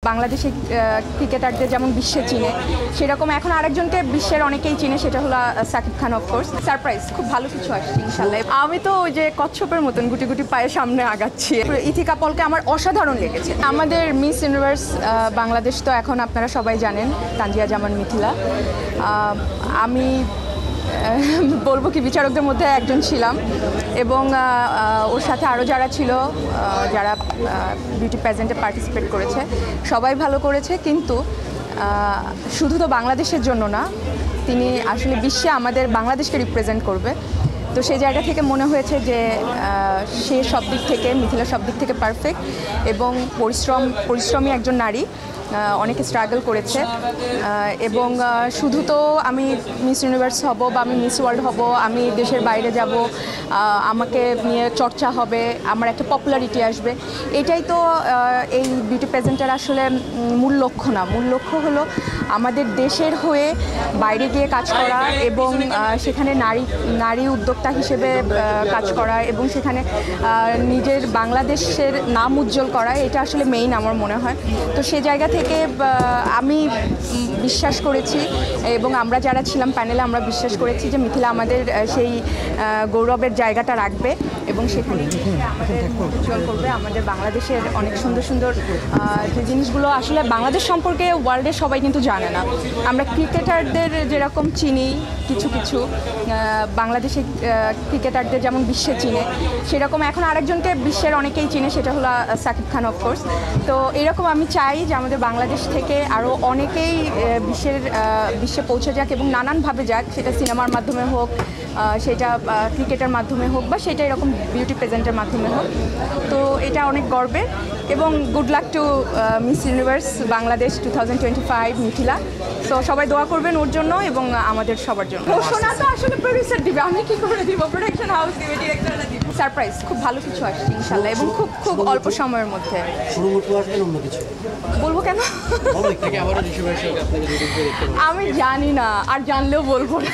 বাংলাদেশি ক্রিকেটারদের যেমন বিশ্বে চিনে সেরকম এখন আরেকজনকে বিশ্বের অনেকেই চিনে, সেটা হলো সাকিব খান। অফকোর্স সারপ্রাইজ, খুব ভালো কিছু আসছে ইনশাল্লাহ। আমি তো ওই যে কচ্ছপের মতন গুটি গুটি পায়ে সামনে আগাচ্ছি। ইথিকা পলকে আমার অসাধারণ লেগেছে। আমাদের মিস ইউনিভার্স বাংলাদেশ তো এখন আপনারা সবাই জানেন তানজিয়া জামান মিথিলা। আমি বলবো কি বিচারকদের মধ্যে একজন ছিলাম, এবং ওর সাথে আরও যারা ছিল, যারা বিউটি প্যাজেন্টে পার্টিসিপেট করেছে, সবাই ভালো করেছে। কিন্তু শুধু তো বাংলাদেশের জন্য না, তিনি আসলে বিশ্বে আমাদের বাংলাদেশকে রিপ্রেজেন্ট করবে। তো সেই জায়গা থেকে মনে হয়েছে যে সে সব দিক থেকে, মিথিলা সব দিক থেকে পারফেক্ট, এবং পরিশ্রমী একজন নারী, অনেকে স্ট্রাগল করেছে। এবং শুধু তো আমি মিস ইউনিভার্স হব বা আমি মিস ওয়ার্ল্ড হব, আমি দেশের বাইরে যাব, আমাকে নিয়ে চর্চা হবে, আমার একটা পপুলারিটি আসবে, এটাই তো এই বিউটি প্রেজেন্টের আসলে মূল লক্ষ্য না। মূল লক্ষ্য হলো আমাদের দেশের হয়ে বাইরে গিয়ে কাজ করা, এবং সেখানে নারী উদ্যোক্তা হিসেবে কাজ করা, এবং সেখানে নিজের বাংলাদেশের নাম উজ্জ্বল করা, এটা আসলে মেইন আমার মনে হয়। তো সে জায়গা থেকে আমি বিশ্বাস করেছি, এবং আমরা যারা ছিলাম প্যানেলে আমরা বিশ্বাস করেছি যে মিথিলা আমাদের সেই গৌরবের জায়গাটা রাখবে, এবং সেখানে আমাদের উজ্জ্বল করবে আমাদের বাংলাদেশের অনেক সুন্দর সুন্দর যে জিনিসগুলো আসলে বাংলাদেশ সম্পর্কে ওয়ার্ল্ডে সবাই কিন্তু জানে না। আমরা ক্রিকেটারদের যেরকম চিনি, কিছু কিছু বাংলাদেশি ক্রিকেটারদের যেমন বিশ্বে চিনে, সেরকম এখন আরেকজনকে বিশ্বের অনেকেই চিনে, সেটা হলো সাকিব খান। অফকোর্স তো এরকম আমি চাই যে আমাদের বাংলাদেশ থেকে আরও অনেকেই বিশ্বে পৌঁছে যাক, এবং নানানভাবে যাক, সেটা সিনেমার মাধ্যমে হোক, সেটা ক্রিকেটের মাধ্যমে হোক, বা সেটা এরকম বিউটি প্রেজেন্টের মাধ্যমে হোক। তো এটা অনেক গর্বের, এবং good luck to miss universe Bangladesh 2025 Mithila. তো সবাই দোয়া করবেন ওর জন্য এবং আমাদের সবার জন্য। ঘোষণা তো আসলে প্রডিউসার দিবে, আমি কি করে দিব, প্রোডাকশন হাউস দিবে, ডিরেক্টররা দিবে। সারপ্রাইজ, খুব ভালো কিছু আসছে ইনশাল্লাহ, এবং খুব অল্প সময়ের মধ্যে। বলবো কেন, আমি জানি না, আর জানলেও বলবো না।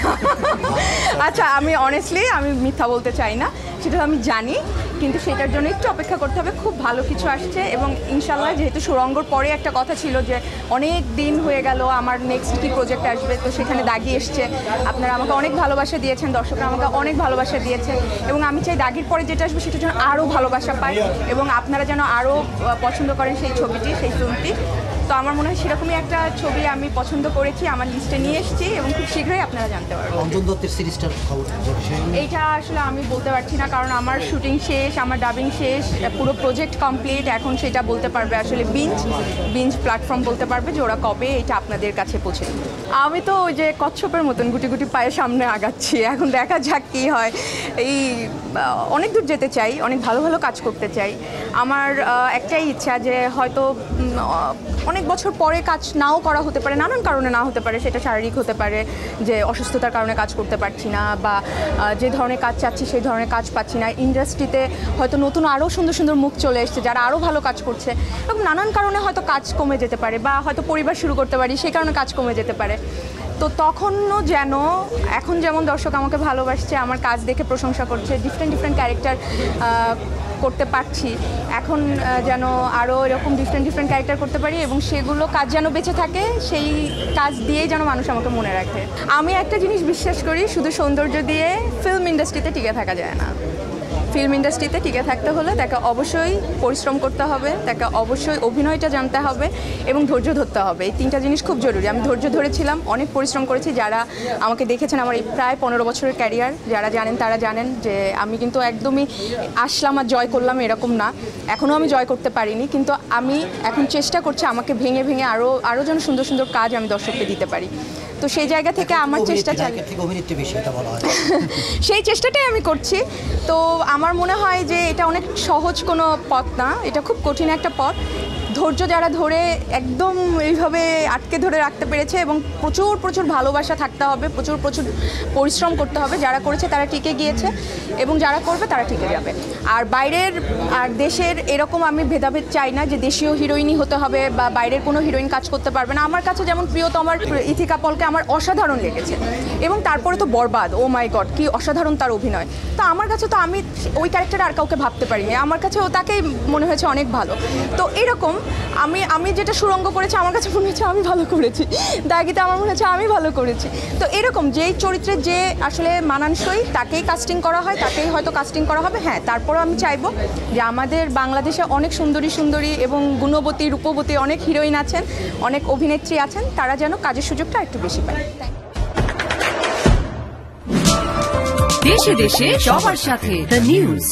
আচ্ছা, আমি অনেস্টলি আমি মিথ্যা বলতে চাই না, সেটা আমি জানি, কিন্তু সেটার জন্য একটু অপেক্ষা করতে হবে। খুব ভালো কিছু আসছে, এবং ইনশাল্লাহ যেহেতু সুরঙ্গর পরে একটা কথা ছিল যে অনেক দিন হয়ে গেল আমার নেক্সট কী প্রজেক্ট আসবে, তো সেখানে দাগি এসছে। আপনারা আমাকে অনেক ভালোবাসা দিয়েছেন, দর্শকরা আমাকে অনেক ভালোবাসা দিয়েছে, এবং আমি চাই দাগির পরে যেটা আসবে সেটা যেন আরও ভালোবাসা পায়, এবং আপনারা যেন আরও পছন্দ করেন সেই ছবিটি, সেই ফিল্মটি। তো আমার মনে হয় সেরকমই একটা ছবি আমি পছন্দ করেছি, আমার লিস্টে নিয়ে এসেছি, এবং খুব শীঘ্রই আপনারা জানতে পারবেন। অঞ্জন দত্তের সিরিজটার খবর এইটা আসলে আমি বলতে পারছি না, কারণ আমার শুটিং শেষ, আমার ডাবিং শেষ, পুরো প্রজেক্ট কমপ্লিট। এখন সেটা বলতে পারবে আসলে বিঞ্জ প্ল্যাটফর্ম বলতে পারবে যে ওরা কবে এটা আপনাদের কাছে পৌঁছে দেবে। আমি তো ওই যে কচ্ছপের মতন গুটি গুটি পায়ে সামনে আগাচ্ছি, এখন দেখা যাক কী হয়। এই অনেক দূর যেতে চাই, অনেক ভালো ভালো কাজ করতে চাই। আমার একটাই ইচ্ছা যে হয়তো অনেক বছর পরে কাজ নাও করা হতে পারে, নানান কারণে না হতে পারে, সেটা শারীরিক হতে পারে, যে অসুস্থতার কারণে কাজ করতে পারছি না, বা যে ধরনের কাজ চাচ্ছি সেই ধরনের কাজ পাচ্ছি না। ইন্ডাস্ট্রিতে হয়তো নতুন আরও সুন্দর সুন্দর মুখ চলে এসছে যারা আরও ভালো কাজ করছে, এবং নানান কারণে হয়তো কাজ কমে যেতে পারে, বা হয়তো পরিবার শুরু করতে পারি সেই কারণে কাজ কমে যেতে পারে। তো তখনও যেন এখন যেমন দর্শক আমাকে ভালোবাসছে, আমার কাজ দেখে প্রশংসা করছে, ডিফারেন্ট ক্যারেক্টার করতে পারছি, এখন যেন আরও এরকম ডিফারেন্ট ক্যারেক্টার করতে পারি, এবং সেগুলো কাজ যেন বেঁচে থাকে, সেই কাজ দিয়েই যেন মানুষ আমাকে মনে রাখে। আমি একটা জিনিস বিশ্বাস করি, শুধু সৌন্দর্য দিয়ে ফিল্ম ইন্ডাস্ট্রিতে টিকে থাকা যায় না। ফিল্ম ইন্ডাস্ট্রিতে টিকে থাকতে হলে তাকে অবশ্যই পরিশ্রম করতে হবে, তাকে অবশ্যই অভিনয়টা জানতে হবে, এবং ধৈর্য ধরতে হবে। এই তিনটা জিনিস খুব জরুরি। আমি ধৈর্য ধরেছিলাম, অনেক পরিশ্রম করেছি। যারা আমাকে দেখেছেন আমার এই প্রায় 15 বছরের ক্যারিয়ার, যারা জানেন তারা জানেন যে আমি কিন্তু একদমই আসলাম আর জয় করলাম এরকম না। এখনও আমি জয় করতে পারিনি, কিন্তু আমি এখন চেষ্টা করছি আমাকে ভেঙে আরও যেন সুন্দর সুন্দর কাজ আমি দর্শককে দিতে পারি। তো সেই জায়গা থেকে আমার চেষ্টা সেই চেষ্টাটাই আমি করছি। তো আমার মনে হয় যে এটা অনেক সহজ কোনো পথ না, এটা খুব কঠিন একটা পথ। ধৈর্য যারা ধরে একদম এইভাবে আটকে ধরে রাখতে পেরেছে, এবং প্রচুর ভালোবাসা থাকতে হবে, প্রচুর পরিশ্রম করতে হবে। যারা করেছে তারা টিকে গিয়েছে, এবং যারা করবে তারা টিকে যাবে। আর বাইরের আর দেশের এরকম আমি ভেদাভেদ চাই না যে দেশীয় হিরোইনই হতে হবে বা বাইরের কোনো হিরোইন কাজ করতে পারবে না। আমার কাছে যেমন প্রিয়তমার ইথিকা পলকে আমার অসাধারণ লেগেছে, এবং তারপরে তো বরবাদ, ও মাই গড কি অসাধারণ তার অভিনয়। তো আমার কাছে তো আমি ওই ক্যারেক্টারে আর কাউকে ভাবতে পারিনি, আমার কাছে ও তাকেই মনে হয়েছে অনেক ভালো। তো এরকম আমি আমি যেটা সুরঙ্গ করেছি আমার কাছে মনে হচ্ছে আমি ভালো করেছি, দাগিতে আমার মনে হচ্ছে আমি ভালো করেছি। তো এরকম যেই চরিত্রে যে আসলে মানানসই তাকেই কাস্টিং করা হয়, তাকেই হয়তো কাস্টিং করা হবে। হ্যাঁ, তারপরও আমি চাইবো যে আমাদের বাংলাদেশে অনেক সুন্দরী সুন্দরী এবং গুণবতী রূপবতী অনেক হিরোইন আছেন, অনেক অভিনেত্রী আছেন, তারা যেন কাজের সুযোগটা একটু বেশি পায়। দেশে দেশে সবার সাথে দ্য নিউজ।